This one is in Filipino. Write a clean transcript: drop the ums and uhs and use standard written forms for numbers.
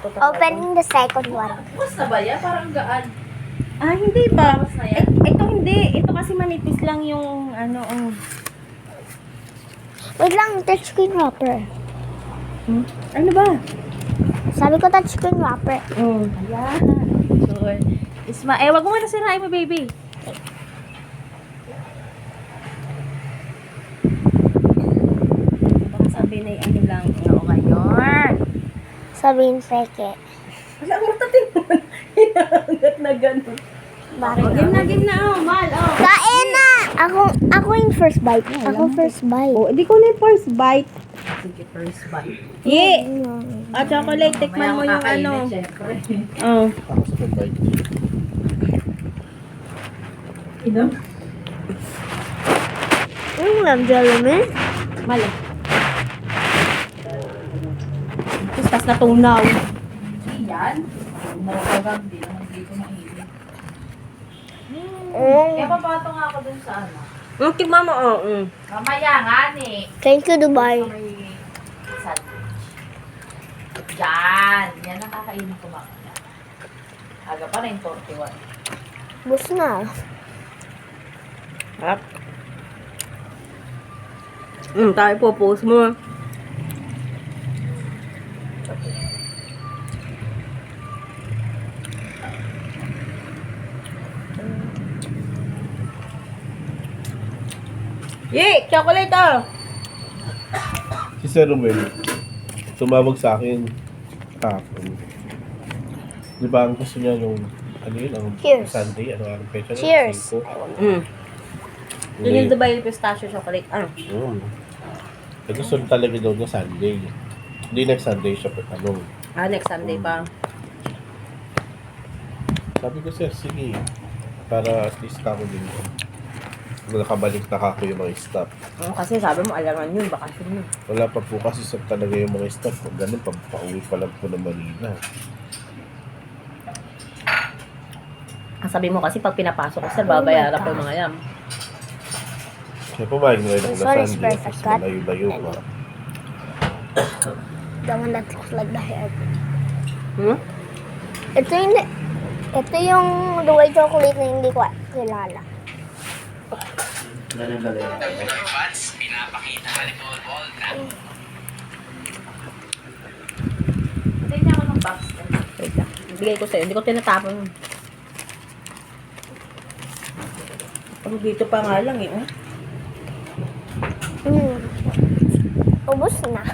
to talaga. Opening the second one. Bukas na ba yan? Parang gaan. Ah, hindi ba? Bukas na yan? Ito hindi. Ito kasi manipis lang yung ano. Wait lang, touchscreen wrapper. Ano ba? Sabi ko touchscreen wrapper. Ayan. Sure. Wag mo muna sirain mo, baby. Baka sabi na ano lang. Oo, ngayon. Sabihin peke. Wala mo tatin mo. Hinahangat na gano'n. Bakit? Game na, oh, Mal, oh. Kain na! Ako yung first bite. Ako first bite. Oh, hindi ko na yung first bite. Sige, first bite. Ye! Ah, chocolate, tikman mo yung ano. Siyempre. Oh. Ako sa pag-bike. Inom? Yung lam jelly Mal. Tapos na tunaw. Yan. Marapagam din. Hindi ko mainit. Kaya papato nga ako dun sa ano. Tikman mo, oh. Mamaya nga ni. Thank you, Dubai. May sandwich. Yan. Yan ang kakainin ko mamaya. Aga pa na yung 41. Bus na. Harap. Tayo po, post mo. Ye! Chocolate, oh! Si Sir Romel, tumawag sa akin kahapon. Di ba ang gusto niya nung, ano yun, ang Cheers. Sunday, ano ang pecha? Cheers. Yun yung Dubai pistachio chocolate. Ano? Gusto talaga daw na Sunday. Hindi next Sunday siya, ano. Next Sunday pa. Sabi ko, Sir, sige. Para at least ako din. Nakabalik na ako yung mga staff. Kasi sabi mo, alangan yun, bakasyon yun. Wala pa po kasi sa talaga yung mga staff. Pag ganun, pauwi pa lang po ng Manila. Ang sabi mo kasi pag pinapasok ko, sir, babayaran ko yung mga yan. Kaya pumayag na rin ako na Sorry, Sunday. Spurs, Kasi I've got- malayo-layo pa. The one that looks like the hair. Hmm? Ito yung Dubai chocolate na hindi ko kilala. Hintay niya ako ng box. Wait lang. Bigay ko sa'yo. Hindi ko tinatapon yun. Ang dito pa nga lang eh. Oh. Ubus na.